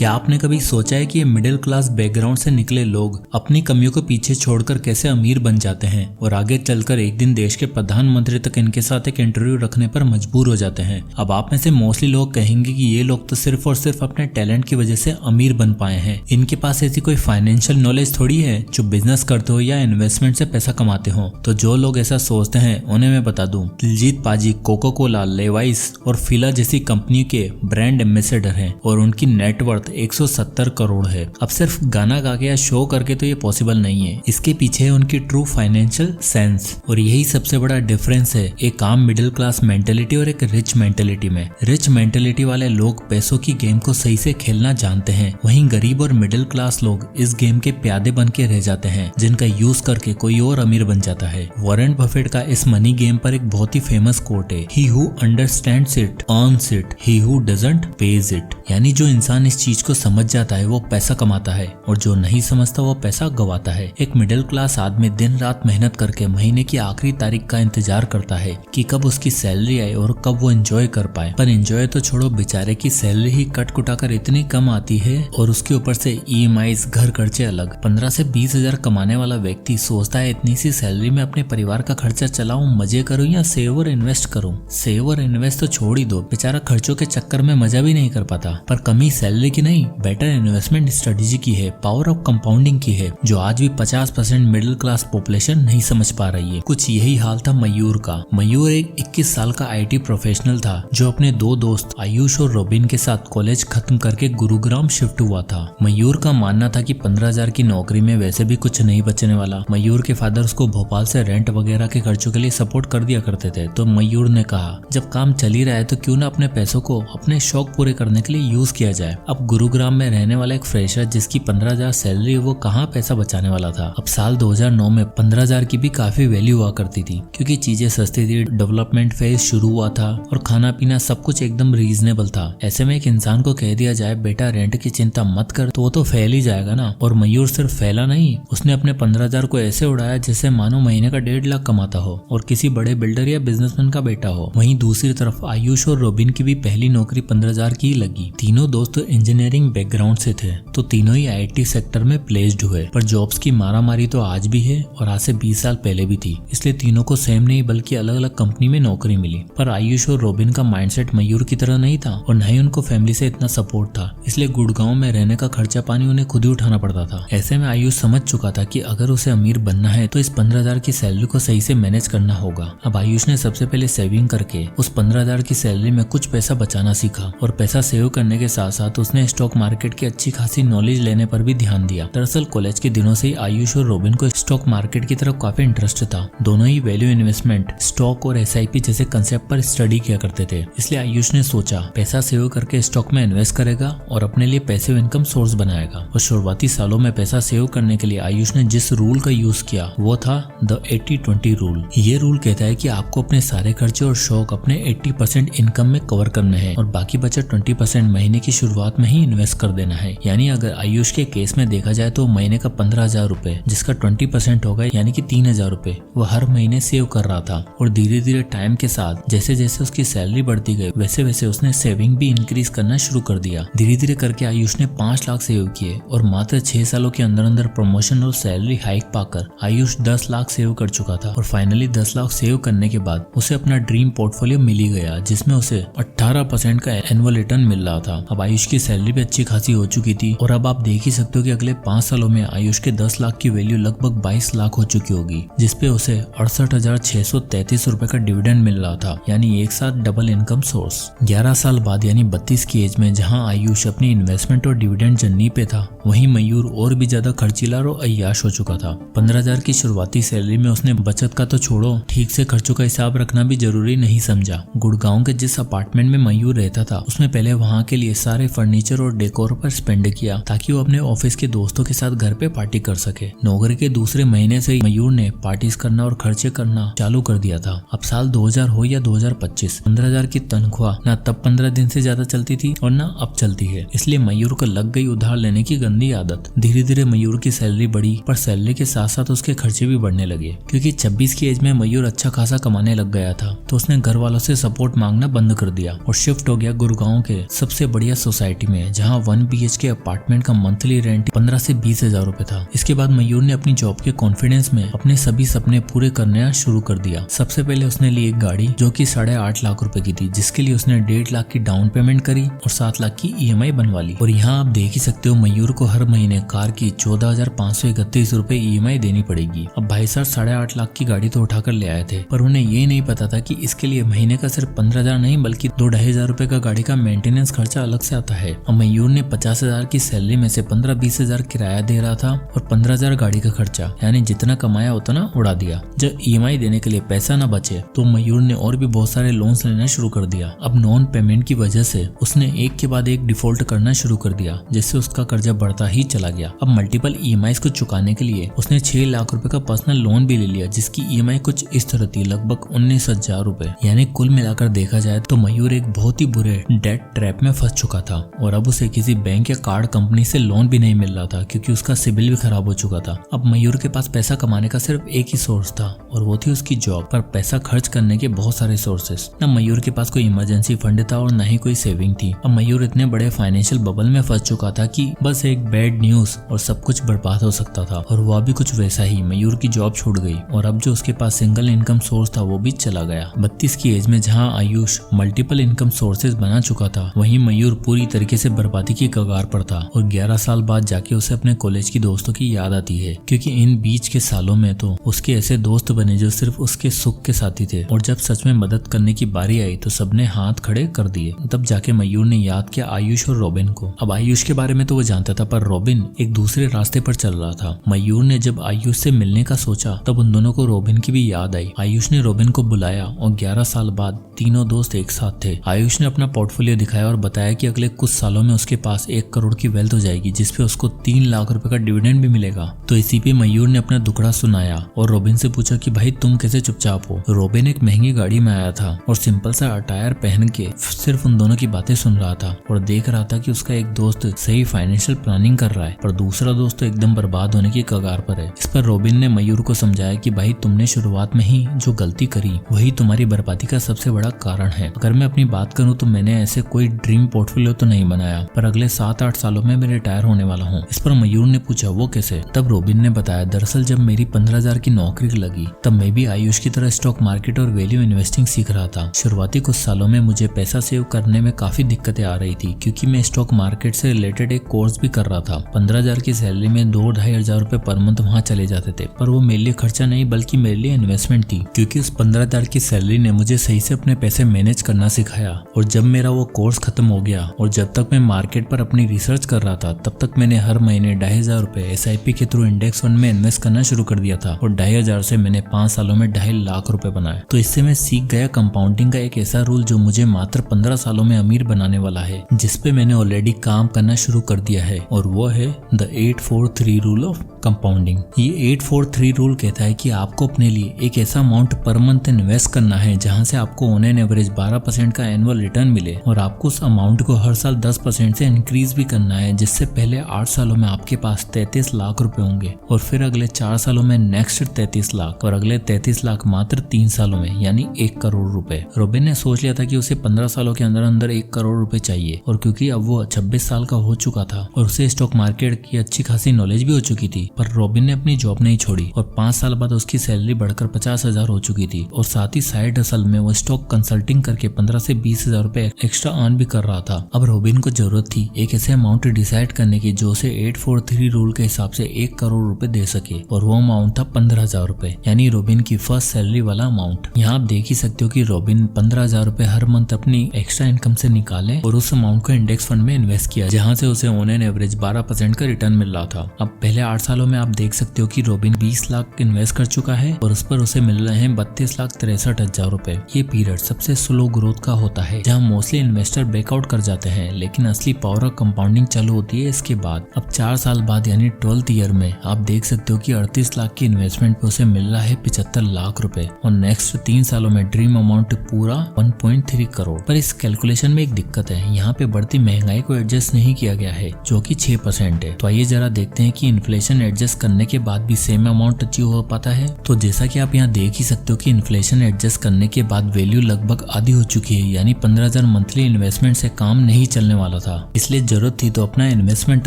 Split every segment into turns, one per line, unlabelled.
क्या आपने कभी सोचा है कि ये मिडिल क्लास बैकग्राउंड से निकले लोग अपनी कमियों को पीछे छोड़कर कैसे अमीर बन जाते हैं और आगे चलकर एक दिन देश के प्रधानमंत्री तक इनके साथ एक इंटरव्यू रखने पर मजबूर हो जाते हैं। अब आप में से मोस्टली लोग कहेंगे कि ये लोग तो सिर्फ और सिर्फ अपने टैलेंट की वजह से अमीर बन पाए हैं। इनके पास ऐसी कोई फाइनेंशियल नॉलेज थोड़ी है जो बिजनेस करते हो या इन्वेस्टमेंट से पैसा कमाते हो। तो जो लोग ऐसा सोचते हैं उन्हें मैं बता दूं, दिलजीत पाजी कोका कोला, लेवाइस और फिला जैसी कंपनी के ब्रांड एम्बेसडर हैं और उनकी नेटवर्थ 170 करोड़ है। अब सिर्फ गाना गा के या शो करके तो ये पॉसिबल नहीं है, इसके पीछे है उनकी ट्रू फाइनेंशियल सेंस। और यही सबसे बड़ा डिफरेंस है एक आम मिडिल क्लास मेंटेलिटी और एक रिच मेंटेलिटी में। रिच मेंटेलिटी वाले लोग पैसों की गेम को सही से खेलना जानते हैं, वहीं गरीब और मिडिल क्लास लोग इस गेम के प्यादे बन के रह जाते हैं जिनका यूज करके कोई और अमीर बन जाता है। वॉरेन बफेट का इस मनी गेम पर एक बहुत ही फेमस कोट है, he who understands it earns it, he who doesn't page it. यानी जो इंसान इस चीज को समझ जाता है वो पैसा कमाता है और जो नहीं समझता वो पैसा गवाता है। एक मिडिल क्लास आदमी दिन रात मेहनत करके महीने की आखिरी तारीख का इंतजार करता है कि कब उसकी सैलरी आए और कब वो एंजॉय कर पाए। पर एंजॉय तो छोड़ो, बेचारे की सैलरी ही कट कुटा कर इतनी कम आती है और उसके ऊपर से ईएमआईज, घर खर्चे अलग। 15 से 20 हजार कमाने वाला व्यक्ति सोचता है इतनी सी सैलरी में अपने परिवार का खर्चा चलाऊं, मजे करूं या सेव और इन्वेस्ट करूं। सेव और इन्वेस्ट तो छोड़ ही दो, बेचारा खर्चों के चक्कर में मजा भी नहीं कर पाता। पर कमी सैलरी की नहीं, बेटर इन्वेस्टमेंट स्ट्रेटेजी की है, पावर ऑफ कंपाउंडिंग की है, जो आज भी 50% मिडिल क्लास पॉपुलेशन नहीं समझ पा रही है। कुछ यही हाल था मयूर का। मयूर एक 21 साल का आईटी प्रोफेशनल था जो अपने दो दोस्त आयुष और रोबिन के साथ कॉलेज खत्म करके गुरुग्राम शिफ्ट हुआ था। मयूर का मानना था कि 15,000 की नौकरी में वैसे भी कुछ नहीं बचने वाला। मयूर के फादर उसको भोपाल से रेंट वगैरह के खर्चों के लिए सपोर्ट कर दिया करते थे। तो मयूर ने कहा जब काम चल ही रहा है तो क्यों ना अपने पैसों को अपने शौक पूरे करने के लिए यूज किया जाए। अब गुरुग्राम में रहने वाला एक फ्रेशर जिसकी 15,000 सैलरी, वो कहाँ पैसा बचाने वाला था। अब साल 2009 में 15,000 की भी काफी वैल्यू हुआ करती थी क्योंकि चीजें सस्ती थी, डेवलपमेंट फेज शुरू हुआ था और खाना पीना सब कुछ एकदम रीजनेबल था। ऐसे में एक इंसान को कह दिया जाए बेटा रेंट की चिंता मत कर तो वो तो फैल ही जाएगा ना। और मयूर सिर्फ फैला नहीं, उसने अपने 15,000 को ऐसे उड़ाया जैसे मानो महीने का 1.5 लाख कमाता हो और किसी बड़े बिल्डर या बिजनेसमैन का बेटा हो। वहीं दूसरी तरफ आयुष और रोबिन की भी पहली नौकरी 15,000 की लगी। तीनों दोस्त इंजीनियरिंग बैकग्राउंड से थे तो तीनों ही आईटी सेक्टर में प्लेस्ड हुए। पर जॉब्स की मारामारी तो आज भी है और आज से 20 साल पहले भी थी, इसलिए तीनों को सेम नहीं बल्कि अलग अलग कंपनी में नौकरी मिली। पर आयुष और रोबिन का माइंडसेट मयूर की तरह नहीं था और न ही उनको फैमिली से इतना सपोर्ट था, इसलिए गुड़गांव में रहने का खर्चा पानी उन्हें खुद ही उठाना पड़ता था। ऐसे में आयुष समझ चुका था कि अगर उसे अमीर बनना है तो इस 15,000 की सैलरी को सही से मैनेज करना होगा। अब आयुष ने सबसे पहले सेविंग करके उस 15,000 की सैलरी में कुछ पैसा बचाना सीखा और पैसा सेव करने के साथ साथ उसने स्टॉक मार्केट की अच्छी खासी नॉलेज लेने पर भी ध्यान दिया। दरअसल कॉलेज के दिनों से ही आयुष और रोबिन को स्टॉक मार्केट की तरफ काफी इंटरेस्ट था। दोनों ही वैल्यू इन्वेस्टमेंट, स्टॉक और एसआईपी जैसे कंसेप्ट पर स्टडी किया करते थे। इसलिए आयुष ने सोचा पैसा सेव करके स्टॉक में इन्वेस्ट करेगा और अपने लिए पैसिव इनकम सोर्स बनाएगा। और शुरुआती सालों में पैसा सेव करने के लिए आयुष ने जिस रूल का यूज किया वो था द 80-20 रूल। ये रूल कहता है कि आपको अपने सारे खर्चे और शौक अपने 80% इनकम में कवर करने हैं और बाकी बचा 20% महीने की शुरुआत में ही इन्वेस्ट कर देना है। यानी अगर आयुष के केस में देखा जाए तो महीने का 15,000 रुपए जिसका 20% होगा यानी कि 3,000 रुपए वो हर महीने सेव कर रहा था। और धीरे धीरे टाइम के साथ जैसे जैसे उसकी सैलरी बढ़ती गई वैसे वैसे उसने सेविंग भी इंक्रीज करना शुरू कर दिया। धीरे धीरे करके आयुष ने 5 लाख सेव किए और मात्र 6 सालों के अंदर अंदर प्रमोशन और सैलरी हाइक पाकर आयुष 10 लाख सेव कर चुका था। और फाइनली 10 लाख सेव करने के बाद उसे अपना ड्रीम पोर्टफोलियो मिल ही गया जिसमें उसे 18% का एनुअल रिटर्न मिल रहा था। अब आयुष की सैलरी भी अच्छी खासी हो चुकी थी और अब आप देख ही सकते हो कि अगले 5 सालों में आयुष के 10 लाख की वैल्यू लगभग 22 लाख हो चुकी होगी, जिसपे उसे 68,633 रुपए का डिविडेंड मिल रहा था, यानी एक साथ डबल इनकम सोर्स। 11 साल बाद यानी 32 की एज में जहां आयुष अपनी इन्वेस्टमेंट और डिविडेंड जर्नी पे था, वहीं मयूर और भी ज्यादा खर्चीला और अय्याश हो चुका था। 15,000 की शुरुआती सैलरी में उसने बचत का तो छोड़ो, ठीक से खर्चों का हिसाब रखना भी जरूरी नहीं समझा। गुड़गांव के जिस अपार्टमेंट में मयूर रहता था उसमें पहले वहां के लिए सारे फर्नीचर और डेकोर पर स्पेंड किया ताकि वो अपने ऑफिस के दोस्तों के साथ घर पे पार्टी कर सके। नौकरी के दूसरे महीने से ही मयूर ने पार्टीज करना और खर्चे करना चालू कर दिया था। अब साल 2000 हो या 2025, 15,000 की तनख्वाह ना तब 15 दिन से ज्यादा चलती थी और ना अब चलती है, इसलिए मयूर को लग गई उधार लेने की गंदी आदत। धीरे धीरे मयूर की सैलरी बढ़ी पर सैलरी के साथ साथ उसके खर्चे भी बढ़ने लगे क्योंकि 26 की एज में मयूर अच्छा खासा कमाने लग गया था। तो उसने घर वालों से सपोर्ट मांगना बंद कर दिया और शिफ्ट हो गया गुड़गांव के सबसे बढ़िया सोसाइटी में जहाँ 1 BHK अपार्टमेंट का मंथली रेंट 15 से 20 हजार रूपए था। इसके बाद मयूर ने अपनी जॉब के कॉन्फिडेंस में अपने सभी सपने पूरे करना शुरू कर दिया। सबसे पहले उसने ली एक गाड़ी जो कि 8.5 लाख रुपए की थी, जिसके लिए उसने 1.5 लाख की डाउन पेमेंट करी और 7 लाख की EMI बनवा ली। और यहाँ आप देख ही सकते हो मयूर को हर महीने कार की 14,531 रुपए EMI देनी पड़ेगी। अब भाई साहब 8.5 लाख की गाड़ी तो उठाकर ले आए थे, पर उन्हें ये नहीं पता था कि इसके लिए महीने का सिर्फ 15,000 नहीं बल्कि 2-2.5 हजार रुपए का गाड़ी का मेंटेनेंस खर्चा अलग से आता है। अब मयूर ने 50,000 की सैलरी में से 15-20 हजार किराया दे रहा था और 15,000 गाड़ी का खर्चा, यानी जितना कमाया उतना उड़ा दिया। जब EMI देने के लिए पैसा न बचे तो मयूर ने और भी बहुत सारे लोन्स लेना शुरू कर दिया। अब नॉन पेमेंट की वजह से उसने एक के बाद एक डिफॉल्ट करना शुरू कर दिया, जिससे उसका कर्जा बढ़ता ही चला गया। अब मल्टीपल EMIs को चुकाने के लिए उसने 6 लाख रुपए का पर्सनल लोन भी ले लिया, जिसकी EMI कुछ इस तरह थी, लगभग 19,000 रुपए। यानी कुल मिलाकर देखा जाए तो मयूर एक बहुत ही बुरे डेट ट्रैप में फंस चुका था और अब उसे किसी बैंक या कार्ड कंपनी से लोन भी नहीं मिल रहा था, क्योंकि उसका सिबिल भी खराब हो चुका था। अब मयूर के पास पैसा कमाने का सिर्फ एक ही सोर्स था और वो थी उसकी जॉब, पर पैसा खर्च करने के बहुत सारे सोर्सेस। न मयूर के पास कोई इमरजेंसी फंड था और न ही कोई सेविंग थी। अब मयूर इतने बड़े फाइनेंशियल बबल में फंस चुका था कि बस एक बैड न्यूज और सब कुछ बर्बाद हो सकता था, और वह भी कुछ वैसा ही। मयूर की जॉब छूट गई और अब जो उसके पास सिंगल इनकम सोर्स था वो भी चला गया। 32 की एज में जहाँ आयुष मल्टीपल इनकम सोर्सेज बना चुका था, वहीं मयूर पूरी तरीके से बर्बादी की कगार पर था। और 11 साल बाद जाके उसे अपने कॉलेज की दोस्तों की याद आती है, क्योंकि इन बीच के सालों में तो उसके ऐसे दोस्त बने जो सिर्फ उसके सुख के साथी थे, और जब सच में मदद करने की बारी आई तो सबने हाथ खड़े कर दिए। तब जाके मयूर ने याद किया आयुष और रॉबिन को। अब आयुष के बारे में तो वो जानता था, पर रॉबिन एक दूसरे रास्ते पर चल रहा था। मयूर ने जब आयुष से मिलने का सोचा तब उन दोनों को रॉबिन की भी याद आई। आयुष ने रॉबिन को बुलाया और 11 साल बाद तीनों दोस्त एक साथ थे। आयुष ने अपना पोर्टफोलियो दिखाया और बताया कि अगले कुछ सालों में उसके पास 1 करोड़ की वेल्थ हो जाएगी, जिसपे उसको 3 लाख रुपए का डिविडेंड भी मिलेगा। तो इसी पे मयूर ने अपना दुखड़ा सुनाया और रॉबिन से पूछा कि भाई तुम कैसे चुपचाप हो। रॉबिन एक महंगी गाड़ी में आया था और सिंपल सा अटायर पहन के सिर्फ उन दोनों की बातें सुन रहा था और देख रहा था कि उसका एक दोस्त सही फाइनेंशियल प्लानिंग कर रहा है, पर दूसरा दोस्त तो एकदम बर्बाद होने की कगार पर है। इस पर रॉबिन ने मयूर को समझाया कि भाई तुमने शुरुआत में ही जो गलती करी वही तुम्हारी बर्बादी का सबसे बड़ा कारण है। अगर मैं अपनी बात करूं तो मैंने ऐसे कोई ड्रीम पोर्टफोलियो तो नहीं बनाया, पर अगले 7-8 सालों में मैं रिटायर होने वाला हूं। इस पर मयूर ने पूछा वो कैसे। तब रॉबिन ने बताया दरअसल जब मेरी 15,000 की नौकरी लगी तब मैं भी आयुष की तरह स्टॉक मार्केट और वैल्यू इन्वेस्टिंग सीख रहा था। शुरुआती कुछ सालों में मुझे पैसा सेव करने में काफी दिक्कतें आ रही थी, क्योंकि मैं स्टॉक मार्केट से रिलेटेड एक कोर्स भी कर रहा था। 15,000 की सैलरी में 2-2.5 हजार रुपए पर मंथ वहाँ चले जाते थे, पर वो मेरे लिए खर्चा नहीं बल्कि मेरे लिए इन्वेस्टमेंट थी, क्योंकि उस 15,000 की सैलरी ने मुझे सही से अपने पैसे मैनेज करना सिखाया। और जब मेरा वो कोर्स खत्म हो गया और जब तक मैं मार्केट पर अपनी रिसर्च कर रहा था तब तक मैंने हर महीने 2.5 हजार रुपए SIP के थ्रू इंडेक्स फंड में इन्वेस्ट करना शुरू कर दिया था और 2.5 हजार से मैंने 5 सालों में 2.5 लाख रुपए बनाए। तो इससे मैं सीख गया कंपाउंडिंग का एक ऐसा रूल जो मुझे मात्र 15 सालों में अमीर बनाने वाला है, जिसपे मैंने ऑलरेडी काम करना शुरू कर दिया है, और वो है द 8-4-3 रूल ऑफ कंपाउंडिंग। ये 8-4-3 रूल कहता है कि आपको अपने लिए एक ऐसा अमाउंट पर मंथ इन्वेस्ट करना है जहां से आपको ऑन एन एवरेज 12% का एनुअल रिटर्न मिले, और आपको उस अमाउंट को हर साल 10% से इंक्रीज भी करना है, जिससे पहले 8 सालों में आपके पास 33 लाख रुपए होंगे और फिर अगले 4 सालों में नेक्स्ट 33 लाख और अगले 33 लाख मात्र 3 सालों में, यानी 1 करोड़ रुपए। रॉबिन ने सोच लिया था कि उसे 15 सालों के अंदर अंदर 1 करोड़ रुपए चाहिए, और क्योंकि अब वो 26 साल का हो चुका था और उसे स्टॉक मार्केट की अच्छी खासी नॉलेज भी हो चुकी थी, पर रॉबिन ने अपनी जॉब नहीं छोड़ी और 5 साल बाद उसकी सैलरी बढ़कर 50,000 हो चुकी थी, और साथ ही साइड हसल में वो स्टॉक कंसल्टिंग करके 15 से 20 हजार रुपए एक्स्ट्रा अर्न भी कर रहा था। अब रॉबिन को जरूरत थी एक ऐसे अमाउंट डिसाइड करने की जो उसे 8-4-3 रूल के हिसाब से 1 करोड़ रुपए दे सके, और वो अमाउंट था 15,000 रुपए, यानी रॉबिन की फर्स्ट सैलरी वाला अमाउंट। यहाँ आप देख ही सकते हो कि रॉबिन 15,000 रुपए हर मंथ अपनी एक्स्ट्रा इनकम से निकाले और उस अमाउंट को इंडेक्स फंड में इन्वेस्ट किया, जहाँ से उसे ऑन एन एवरेज 12% का रिटर्न मिल रहा था। अब पहले 8 सालों में आप देख सकते हो कि रॉबिन 20 लाख इन्वेस्ट कर चुका है और उस पर उसे मिल रहे हैं 32,63,000 रुपए। ये पीरियड सबसे स्लो ग्रोथ का होता है, जहाँ मोस्टली इन्वेस्टर बैकआउट कर जाते हैं, लेकिन असली पावर ऑफ कंपाउंडिंग चालू होती है इसके बाद। अब 4 साल बाद यानी 12th ईयर में आप देख सकते हो कि 38 लाख की इन्वेस्टमेंट पे उसे मिल रहा है 75 लाख रुपए, और नेक्स्ट 3 सालों में ड्रीम अमाउंट पूरा 1.3 करोड़। पर इस कैलकुलेशन में एक दिक्कत है, यहाँ पे बढ़ती महंगाई को एडजस्ट नहीं किया गया है, जो कि 6% है। तो आइए जरा देखते हैं कि इन्फ्लेशन एडजस्ट करने के बाद भी सेम अमाउंट अचीव हो पाता है। तो जैसा कि आप यहाँ देख ही सकते हो कि इन्फ्लेशन एडजस्ट करने के बाद वैल्यू लगभग आधी हो चुकी है, यानी 15,000 मंथली इन्वेस्टमेंट से काम नहीं चलने वाला वाला था, इसलिए जरूरत थी तो अपना इन्वेस्टमेंट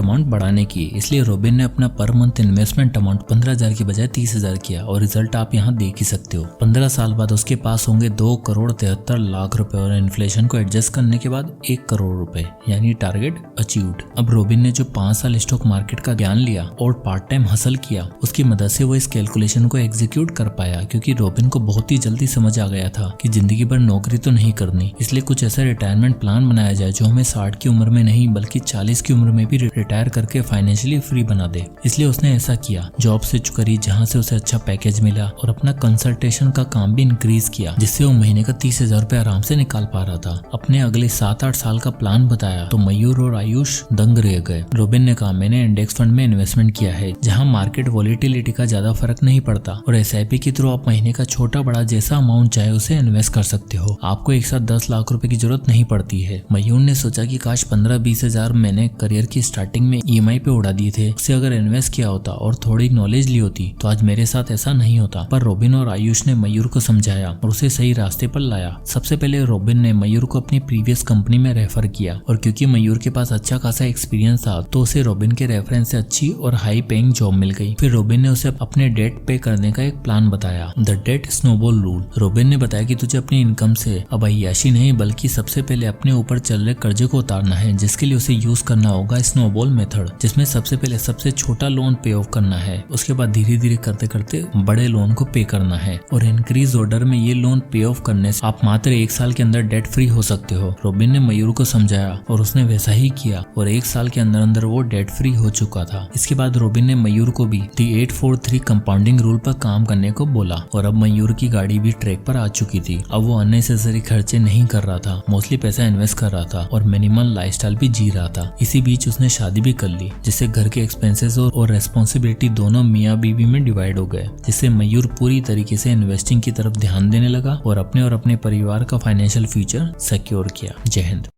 अमाउंट बढ़ाने की। इसलिए रॉबिन ने अपना पर मंथ इन्वेस्टमेंट अमाउंट 15,000 की बजाय 30,000 किया और रिजल्ट आप यहाँ देख ही सकते हो। 15 साल बाद उसके पास होंगे 2,73,00,000 रुपए और इन्फ्लेशन को एडजस्ट करने के बाद 1 करोड़ रुपए, यानी टारगेट अचीव्ड। अब रॉबिन ने जो 5 साल स्टॉक मार्केट का ज्ञान लिया और पार्ट टाइम हसल किया, उसकी मदद से वो इस कैलकुलेशन को एग्जीक्यूट कर पाया, क्योंकि रॉबिन को बहुत ही जल्दी समझ आ गया था कि जिंदगी भर नौकरी तो नहीं करनी, इसलिए कुछ ऐसा रिटायरमेंट प्लान बनाया जाए जो हमें 60 की उम्र में नहीं बल्कि 40 की उम्र में भी रिटायर करके फाइनेंशियली फ्री बना दे। इसलिए उसने ऐसा किया, जॉब स्विच करी जहाँ से उसे अच्छा पैकेज मिला और अपना कंसल्टेशन का काम भी इंक्रीज किया, जिससे वो महीने का 30,000 रुपए आराम से निकाल पा रहा था। अपने अगले 7-8 साल का प्लान बताया तो मयूर और आयुष दंग रह गए। रॉबिन ने कहा, मैंने इंडेक्स फंड में इन्वेस्टमेंट किया है जहाँ मार्केट वॉलिटिलिटी का ज्यादा फर्क नहीं पड़ता और SIP के थ्रू आप महीने का छोटा बड़ा जैसा अमाउंट चाहे उसे इन्वेस्ट कर सकते हो। आपको एक साथ 10 लाख रुपए की जरूरत नहीं पड़ती है। मयूर ने सोचा कि काश 15-20 हजार मैंने करियर की स्टार्टिंग में EMI पे उड़ा दिए थे, उसे अगर इन्वेस्ट किया होता और थोड़ी नॉलेज ली होती तो आज मेरे साथ ऐसा नहीं होता। पर रॉबिन और आयुष ने मयूर को समझाया और उसे सही रास्ते पर लाया। सबसे पहले रॉबिन ने मयूर को अपनी प्रीवियस कंपनी में रेफर किया और क्योंकि मयूर के पास अच्छा खासा एक्सपीरियंस था तो उसे रॉबिन के रेफरेंस से अच्छी और हाई पेइंग जॉब मिल गई। फिर रॉबिन ने उसे अपने डेट पे करने का एक प्लान बताया, the debt snowball rule. Robin ने बताया कि तुझे अपनी इनकम से अब अय्याशी नहीं बल्कि सबसे पहले अपने ऊपर चल रहे कर्जे को उतारना है, जिसके लिए उसे यूज करना होगा स्नोबॉल मेथड, जिसमें सबसे पहले सबसे छोटा लोन पे ऑफ करना है, उसके बाद धीरे धीरे करते करते बड़े लोन को पे करना है और इंक्रीज ऑर्डर में ये लोन पे ऑफ करने से आप मात्र 1 साल के अंदर डेट फ्री हो सकते हो। रॉबिन ने मयूर को समझाया और उसने वैसा ही किया और 1 साल के अंदर अंदर वो डेट फ्री हो चुका था। इसके बाद रॉबिन ने मयूर को भी दी 843 कंपाउंडिंग रूल पर काम करने को बोला और अब मयूर की गाड़ी भी ट्रैक पर आ चुकी थी। अब वो अननेसेसरी खर्चे नहीं कर रहा था, मोस्टली पैसा इन्वेस्ट कर रहा था और मिनिमल लाइफस्टाइल भी जी रहा था। इसी बीच उसने शादी भी कर ली, जिससे घर के एक्सपेंसेस और रेस्पॉन्सिबिलिटी दोनों मियाँ बीवी में डिवाइड हो गए, जिससे मयूर पूरी तरीके से इन्वेस्टिंग की तरफ ध्यान देने लगा और अपने परिवार का फाइनेंशियल फ्यूचर सिक्योर किया। जय हिंद।